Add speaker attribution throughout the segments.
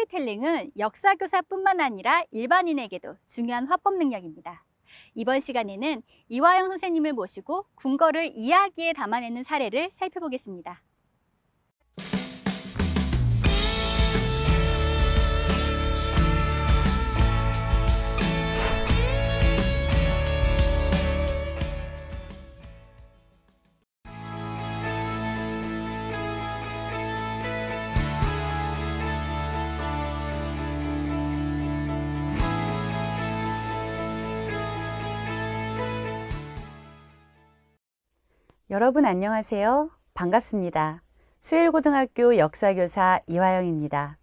Speaker 1: 스토리텔링은 역사교사뿐만 아니라 일반인에게도 중요한 화법 능력입니다. 이번 시간에는 이화영 선생님을 모시고 궁궐을 이야기에 담아내는 사례를 살펴보겠습니다.
Speaker 2: 여러분 안녕하세요. 반갑습니다. 수일고등학교 역사교사 이화영입니다.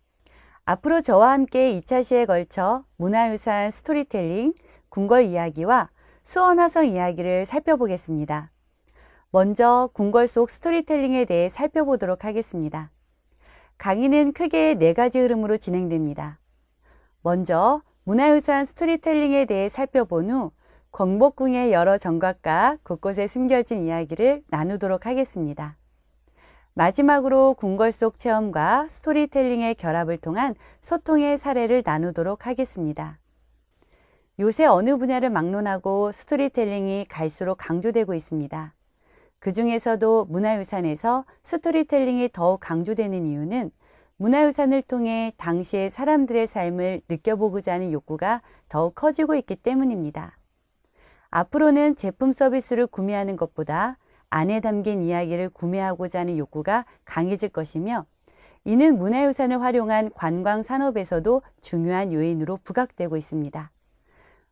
Speaker 2: 앞으로 저와 함께 2차 시에 걸쳐 문화유산 스토리텔링, 궁궐 이야기와 수원화성 이야기를 살펴보겠습니다. 먼저 궁궐 속 스토리텔링에 대해 살펴보도록 하겠습니다. 강의는 크게 4가지 흐름으로 진행됩니다. 먼저 문화유산 스토리텔링에 대해 살펴본 후 경복궁의 여러 정각과 곳곳에 숨겨진 이야기를 나누도록 하겠습니다. 마지막으로 궁궐 속 체험과 스토리텔링의 결합을 통한 소통의 사례를 나누도록 하겠습니다. 요새 어느 분야를 막론하고 스토리텔링이 갈수록 강조되고 있습니다. 그 중에서도 문화유산에서 스토리텔링이 더욱 강조되는 이유는 문화유산을 통해 당시의 사람들의 삶을 느껴보고자 하는 욕구가 더욱 커지고 있기 때문입니다. 앞으로는 제품 서비스를 구매하는 것보다 안에 담긴 이야기를 구매하고자 하는 욕구가 강해질 것이며, 이는 문화유산을 활용한 관광 산업에서도 중요한 요인으로 부각되고 있습니다.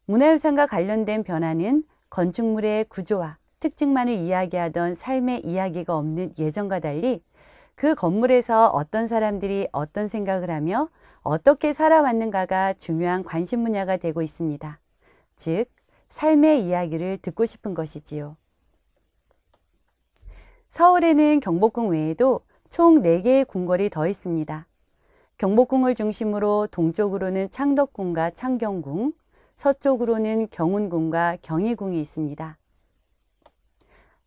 Speaker 2: 문화유산과 관련된 변화는 건축물의 구조와 특징만을 이야기하던 삶의 이야기가 없는 예전과 달리 그 건물에서 어떤 사람들이 어떤 생각을 하며 어떻게 살아왔는가가 중요한 관심 분야가 되고 있습니다. 즉, 삶의 이야기를 듣고 싶은 것이지요. 서울에는 경복궁 외에도 총 4개의 궁궐이 더 있습니다. 경복궁을 중심으로 동쪽으로는 창덕궁과 창경궁, 서쪽으로는 경운궁과 경희궁이 있습니다.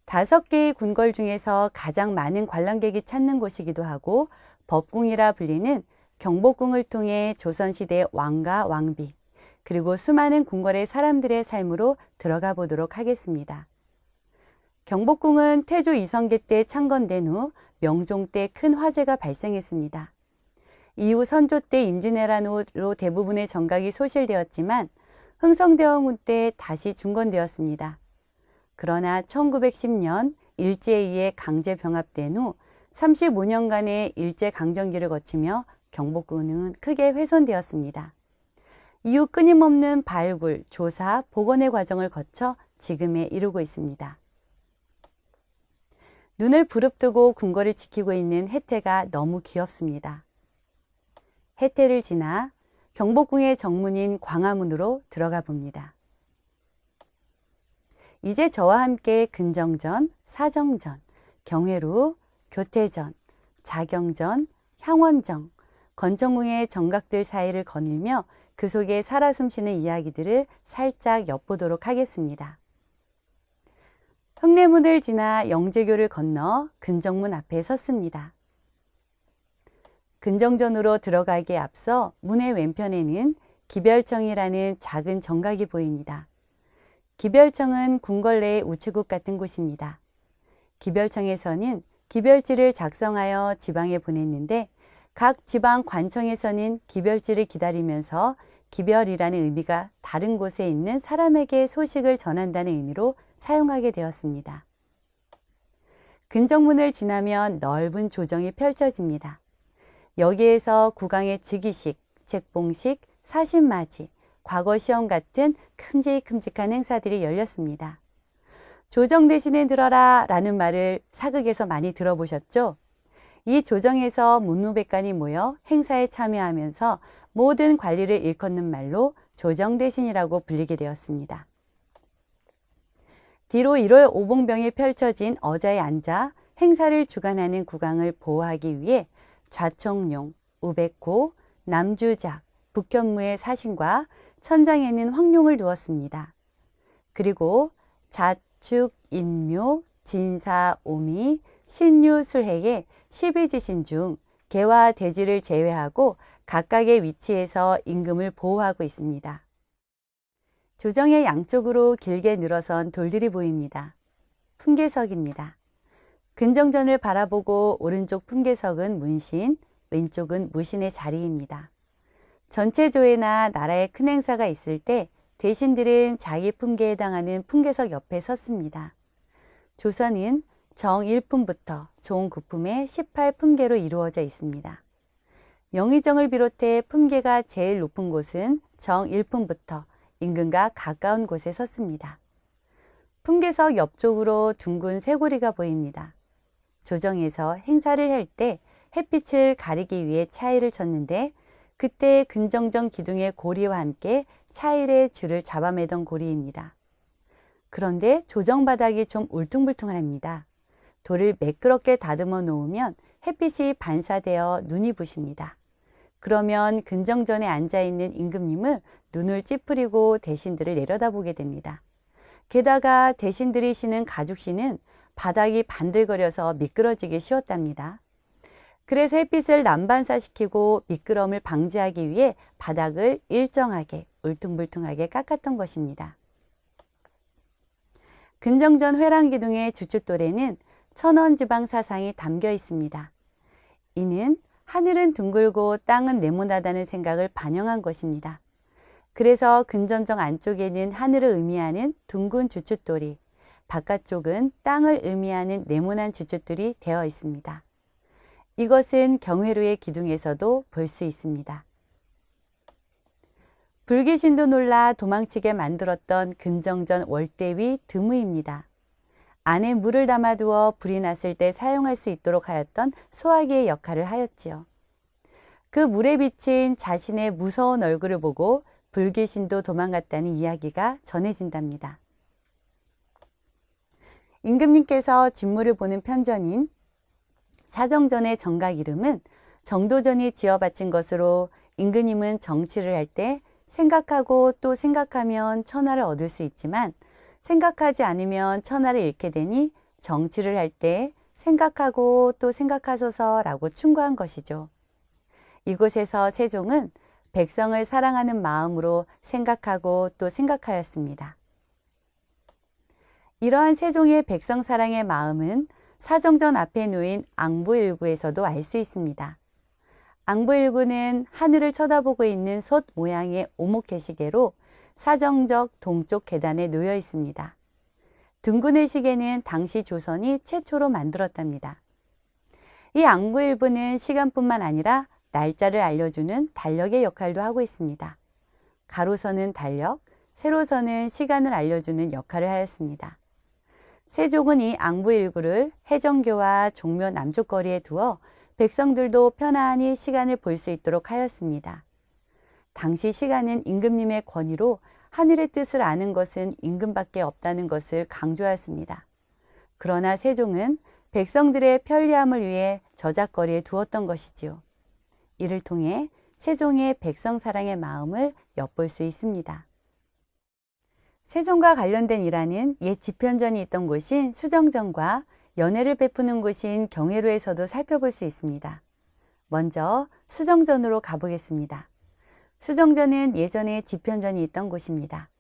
Speaker 2: 5개의 궁궐 중에서 가장 많은 관람객이 찾는 곳이기도 하고 법궁이라 불리는 경복궁을 통해 조선시대 왕과 왕비, 그리고 수많은 궁궐의 사람들의 삶으로 들어가 보도록 하겠습니다. 경복궁은 태조 이성계 때 창건된 후 명종 때 큰 화재가 발생했습니다. 이후 선조 때 임진왜란으로 대부분의 정각이 소실되었지만 흥성대원군 때 다시 중건되었습니다. 그러나 1910년 일제에 의해 강제 병합된 후 35년간의 일제강점기를 거치며 경복궁은 크게 훼손되었습니다. 이후 끊임없는 발굴, 조사, 복원의 과정을 거쳐 지금에 이르고 있습니다. 눈을 부릅뜨고 궁궐을 지키고 있는 혜태가 너무 귀엽습니다. 혜태를 지나 경복궁의 정문인 광화문으로 들어가 봅니다. 이제 저와 함께 근정전, 사정전, 경회루, 교태전, 자경전, 향원정, 건정궁의 정각들 사이를 거닐며 그 속에 살아 숨쉬는 이야기들을 살짝 엿보도록 하겠습니다. 흥례문을 지나 영제교를 건너 근정문 앞에 섰습니다. 근정전으로 들어가기에 앞서 문의 왼편에는 기별청이라는 작은 정각이 보입니다. 기별청은 궁궐 내의 우체국 같은 곳입니다. 기별청에서는 기별지를 작성하여 지방에 보냈는데 각 지방 관청에서는 기별지를 기다리면서 기별이라는 의미가 다른 곳에 있는 사람에게 소식을 전한다는 의미로 사용하게 되었습니다. 근정문을 지나면 넓은 조정이 펼쳐집니다. 여기에서 국왕의 즉위식, 책봉식, 사신맞이, 과거 시험 같은 큼직큼직한 행사들이 열렸습니다. 조정 대신에 들어라 라는 말을 사극에서 많이 들어보셨죠? 이 조정에서 문무백관이 모여 행사에 참여하면서 모든 관리를 일컫는 말로 조정대신이라고 불리게 되었습니다. 뒤로 1월 오봉병이 펼쳐진 어자에 앉아 행사를 주관하는 국왕을 보호하기 위해 좌청룡, 우백호, 남주작, 북현무의 사신과 천장에는 황룡을 두었습니다. 그리고 자축, 인묘, 진사, 오미, 신유, 술해의 12지신 중 개와 돼지를 제외하고 각각의 위치에서 임금을 보호하고 있습니다. 조정의 양쪽으로 길게 늘어선 돌들이 보입니다. 품계석입니다. 근정전을 바라보고 오른쪽 품계석은 문신, 왼쪽은 무신의 자리입니다. 전체 조회나 나라의 큰 행사가 있을 때 대신들은 자기 품계에 해당하는 품계석 옆에 섰습니다. 조선은 정 1품부터 종 9품의 18품계로 이루어져 있습니다. 영의정을 비롯해 품계가 제일 높은 곳은 정 1품부터 임금과 가까운 곳에 섰습니다. 품계석 옆쪽으로 둥근 쇄골이가 보입니다. 조정에서 행사를 할 때 햇빛을 가리기 위해 차일을 쳤는데 그때 근정전 기둥의 고리와 함께 차일의 줄을 잡아매던 고리입니다. 그런데 조정 바닥이 좀 울퉁불퉁합니다. 돌을 매끄럽게 다듬어 놓으면 햇빛이 반사되어 눈이 부십니다. 그러면 근정전에 앉아있는 임금님은 눈을 찌푸리고 대신들을 내려다보게 됩니다. 게다가 대신들이 쉬는 가죽신은 바닥이 반들거려서 미끄러지기 쉬웠답니다. 그래서 햇빛을 난반사시키고 미끄럼을 방지하기 위해 바닥을 일정하게 울퉁불퉁하게 깎았던 것입니다. 근정전 회랑기둥의 주춧돌에는 천원지방 사상이 담겨 있습니다. 이는 하늘은 둥글고 땅은 네모나다는 생각을 반영한 것입니다. 그래서 근정전 안쪽에는 하늘을 의미하는 둥근 주춧돌이, 바깥쪽은 땅을 의미하는 네모난 주춧돌이 되어 있습니다. 이것은 경회로의 기둥에서도 볼 수 있습니다. 불귀신도 놀라 도망치게 만들었던 근정전 월대 위 드무입니다. 안에 물을 담아두어 불이 났을 때 사용할 수 있도록 하였던 소화기의 역할을 하였지요. 그 물에 비친 자신의 무서운 얼굴을 보고 불귀신도 도망갔다는 이야기가 전해진답니다. 임금님께서 진무를 보는 편전인 사정전의 정각 이름은 정도전이 지어 바친 것으로 임금님은 정치를 할 때 생각하고 또 생각하면 천하를 얻을 수 있지만 생각하지 않으면 천하를 잃게 되니 정치를 할 때 생각하고 또 생각하소서라고 충고한 것이죠. 이곳에서 세종은 백성을 사랑하는 마음으로 생각하고 또 생각하였습니다. 이러한 세종의 백성 사랑의 마음은 사정전 앞에 놓인 앙부일구에서도 알 수 있습니다. 앙부일구는 하늘을 쳐다보고 있는 솥 모양의 오목개시계로 사정적 동쪽 계단에 놓여 있습니다. 둥근의 시계는 당시 조선이 최초로 만들었답니다. 이 앙부일부는 시간뿐만 아니라 날짜를 알려주는 달력의 역할도 하고 있습니다. 가로선은 달력, 세로선은 시간을 알려주는 역할을 하였습니다. 세종은 이 앙부일구를 해정교와 종묘 남쪽 거리에 두어 백성들도 편안히 시간을 볼 수 있도록 하였습니다. 당시 시간은 임금님의 권위로 하늘의 뜻을 아는 것은 임금밖에 없다는 것을 강조하였습니다. 그러나 세종은 백성들의 편리함을 위해 저작거리에 두었던 것이지요. 이를 통해 세종의 백성 사랑의 마음을 엿볼 수 있습니다. 세종과 관련된 일화는 옛 집현전이 있던 곳인 수정전과 연회를 베푸는 곳인 경회로에서도 살펴볼 수 있습니다. 먼저 수정전으로 가보겠습니다. 수정전은 예전에 집현전이 있던 곳입니다.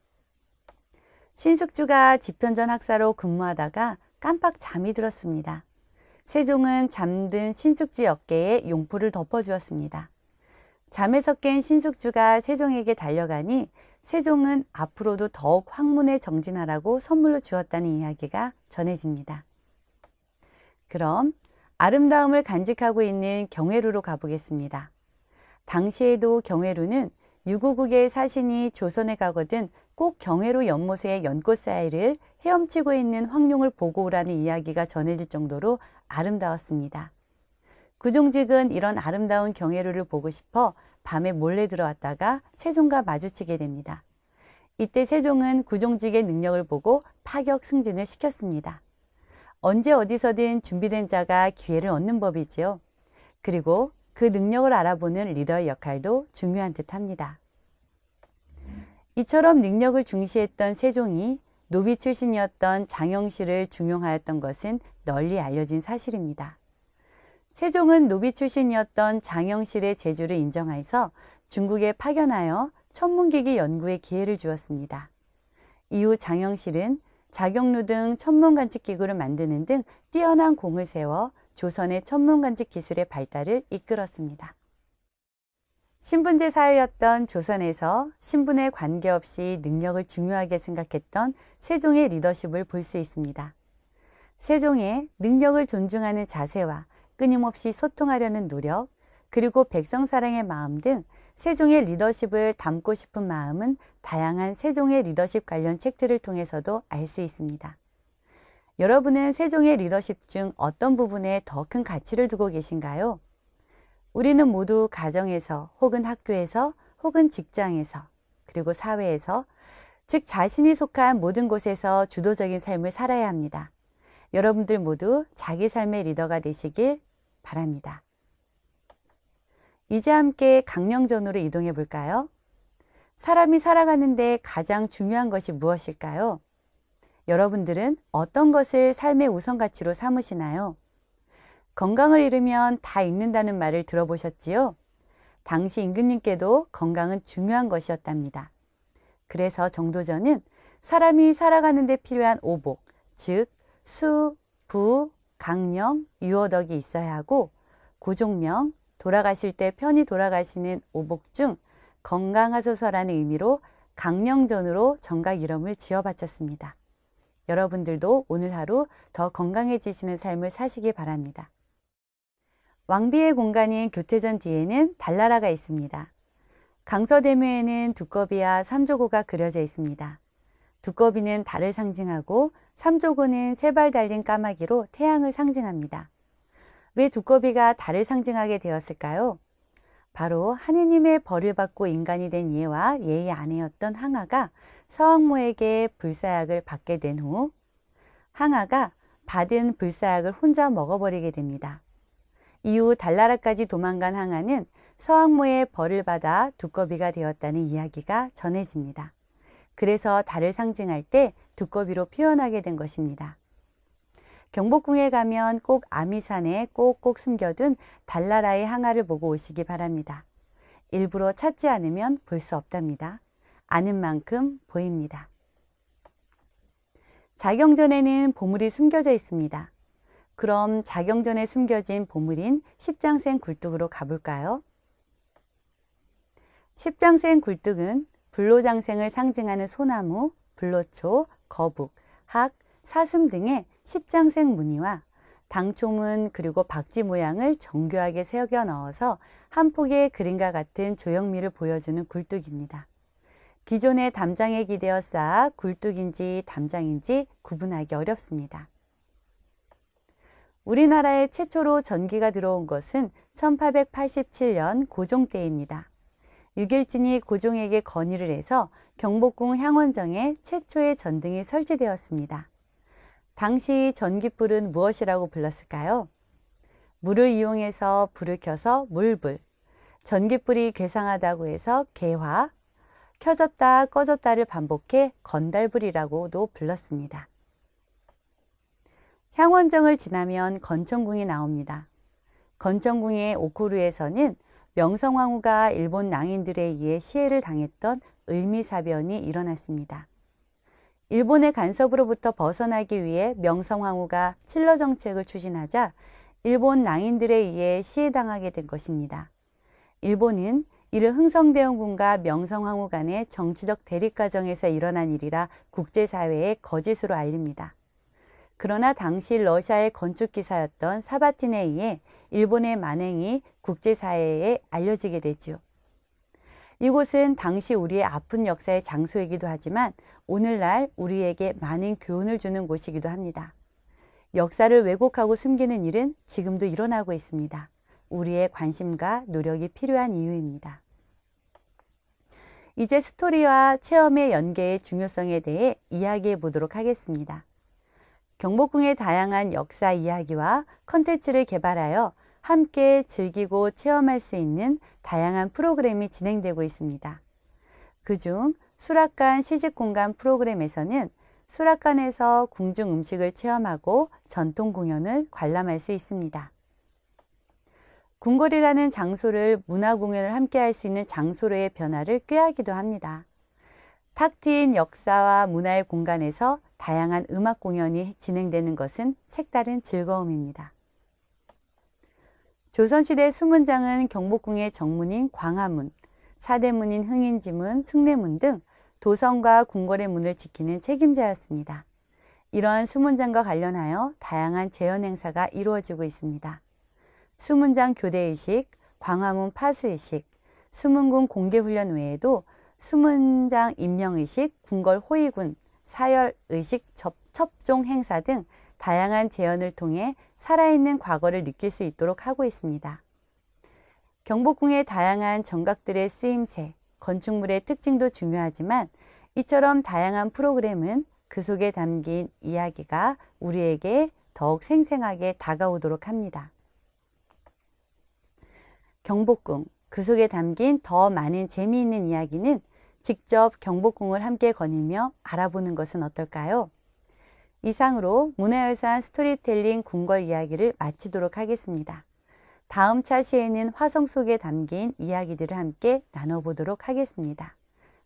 Speaker 2: 신숙주가 집현전 학사로 근무하다가 깜빡 잠이 들었습니다. 세종은 잠든 신숙주 어깨에 용포를 덮어주었습니다. 잠에서 깬 신숙주가 세종에게 달려가니 세종은 앞으로도 더욱 황문에 정진하라고 선물로 주었다는 이야기가 전해집니다. 그럼 아름다움을 간직하고 있는 경회루로 가보겠습니다. 당시에도 경회루는 유구국의 사신이 조선에 가거든 꼭 경회루 연못의 연꽃 사이를 헤엄치고 있는 황룡을 보고 오라는 이야기가 전해질 정도로 아름다웠습니다. 구종직은 이런 아름다운 경회루를 보고 싶어 밤에 몰래 들어왔다가 세종과 마주치게 됩니다. 이때 세종은 구종직의 능력을 보고 파격 승진을 시켰습니다. 언제 어디서든 준비된 자가 기회를 얻는 법이지요. 그리고 그 능력을 알아보는 리더의 역할도 중요한 듯합니다. 이처럼 능력을 중시했던 세종이 노비 출신이었던 장영실을 중용하였던 것은 널리 알려진 사실입니다. 세종은 노비 출신이었던 장영실의 재주를 인정해서 중국에 파견하여 천문기기 연구에 기회를 주었습니다. 이후 장영실은 자경루 등 천문관측기구를 만드는 등 뛰어난 공을 세워 조선의 천문관측 기술의 발달을 이끌었습니다. 신분제 사회였던 조선에서 신분에 관계없이 능력을 중요하게 생각했던 세종의 리더십을 볼 수 있습니다. 세종의 능력을 존중하는 자세와 끊임없이 소통하려는 노력, 그리고 백성 사랑의 마음 등 세종의 리더십을 담고 싶은 마음은 다양한 세종의 리더십 관련 책들을 통해서도 알 수 있습니다. 여러분은 세종의 리더십 중 어떤 부분에 더 큰 가치를 두고 계신가요? 우리는 모두 가정에서 혹은 학교에서 혹은 직장에서 그리고 사회에서 즉 자신이 속한 모든 곳에서 주도적인 삶을 살아야 합니다. 여러분들 모두 자기 삶의 리더가 되시길 바랍니다. 이제 함께 강령전으로 이동해 볼까요? 사람이 살아가는데 가장 중요한 것이 무엇일까요? 여러분들은 어떤 것을 삶의 우선 가치로 삼으시나요? 건강을 잃으면 다 잃는다는 말을 들어보셨지요? 당시 임금님께도 건강은 중요한 것이었답니다. 그래서 정도전은 사람이 살아가는 데 필요한 오복, 즉 수, 부, 강령, 유어덕이 있어야 하고 고종명, 돌아가실 때 편히 돌아가시는 오복 중 건강하소서라는 의미로 강령전으로 정각 이름을 지어 바쳤습니다. 여러분들도 오늘 하루 더 건강해지시는 삶을 사시기 바랍니다. 왕비의 공간인 교태전 뒤에는 달나라가 있습니다. 강서대묘에는 두꺼비와 삼조고가 그려져 있습니다. 두꺼비는 달을 상징하고 삼조고는 세 발 달린 까마귀로 태양을 상징합니다. 왜 두꺼비가 달을 상징하게 되었을까요? 바로 하느님의 벌을 받고 인간이 된 예와 예의 아내였던 항아가 서왕모에게 불사약을 받게 된 후 항아가 받은 불사약을 혼자 먹어버리게 됩니다. 이후 달나라까지 도망간 항아는 서왕모의 벌을 받아 두꺼비가 되었다는 이야기가 전해집니다. 그래서 달을 상징할 때 두꺼비로 표현하게 된 것입니다. 경복궁에 가면 꼭 아미산에 꼭꼭 숨겨둔 달나라의 항아를 보고 오시기 바랍니다. 일부러 찾지 않으면 볼 수 없답니다. 아는 만큼 보입니다. 자경전에는 보물이 숨겨져 있습니다. 그럼 자경전에 숨겨진 보물인 십장생 굴뚝으로 가볼까요? 십장생 굴뚝은 불로장생을 상징하는 소나무, 불로초, 거북, 학, 사슴 등의 십장생 무늬와 당초문 그리고 박쥐 모양을 정교하게 새겨 넣어서 한 폭의 그림과 같은 조형미를 보여주는 굴뚝입니다. 기존의 담장에 기대어 쌓아 굴뚝인지 담장인지 구분하기 어렵습니다. 우리나라에 최초로 전기가 들어온 것은 1887년 고종 때입니다. 유길진이 고종에게 건의를 해서 경복궁 향원정에 최초의 전등이 설치되었습니다. 당시 전깃불은 무엇이라고 불렀을까요? 물을 이용해서 불을 켜서 물불, 전깃불이 괴상하다고 해서 괴화, 켜졌다 꺼졌다를 반복해 건달불이라고도 불렀습니다. 향원정을 지나면 건천궁이 나옵니다. 건천궁의 오코루에서는 명성황후가 일본 낭인들에 의해 시해를 당했던 을미사변이 일어났습니다. 일본의 간섭으로부터 벗어나기 위해 명성황후가 칠러 정책을 추진하자 일본 낭인들에 의해 시해당하게 된 것입니다. 일본은 이를 흥성대원군과 명성황후 간의 정치적 대립 과정에서 일어난 일이라 국제사회에 거짓으로 알립니다. 그러나 당시 러시아의 건축기사였던 사바틴에 의해 일본의 만행이 국제사회에 알려지게 되죠. 이곳은 당시 우리의 아픈 역사의 장소이기도 하지만 오늘날 우리에게 많은 교훈을 주는 곳이기도 합니다. 역사를 왜곡하고 숨기는 일은 지금도 일어나고 있습니다. 우리의 관심과 노력이 필요한 이유입니다. 이제 스토리와 체험의 연계의 중요성에 대해 이야기해 보도록 하겠습니다. 경복궁의 다양한 역사 이야기와 컨텐츠를 개발하여 함께 즐기고 체험할 수 있는 다양한 프로그램이 진행되고 있습니다. 그중 수락관 시식공간 프로그램에서는 수락관에서 궁중 음식을 체험하고 전통 공연을 관람할 수 있습니다. 궁궐이라는 장소를 문화공연을 함께 할 수 있는 장소로의 변화를 꾀하기도 합니다. 탁 트인 역사와 문화의 공간에서 다양한 음악 공연이 진행되는 것은 색다른 즐거움입니다. 조선시대 수문장은 경복궁의 정문인 광화문, 사대문인 흥인지문, 숭례문 등 도성과 궁궐의 문을 지키는 책임자였습니다. 이러한 수문장과 관련하여 다양한 재현 행사가 이루어지고 있습니다. 수문장 교대의식, 광화문 파수의식, 수문궁 공개훈련 외에도 수문장 임명의식, 궁궐 호위군, 사열의식 첩종 행사 등 다양한 재현을 통해 살아있는 과거를 느낄 수 있도록 하고 있습니다. 경복궁의 다양한 정각들의 쓰임새, 건축물의 특징도 중요하지만 이처럼 다양한 프로그램은 그 속에 담긴 이야기가 우리에게 더욱 생생하게 다가오도록 합니다. 경복궁, 그 속에 담긴 더 많은 재미있는 이야기는 직접 경복궁을 함께 거닐며 알아보는 것은 어떨까요? 이상으로 문화유산 스토리텔링 궁궐 이야기를 마치도록 하겠습니다. 다음 차시에는 화성 속에 담긴 이야기들을 함께 나눠보도록 하겠습니다.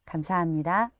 Speaker 2: 감사합니다.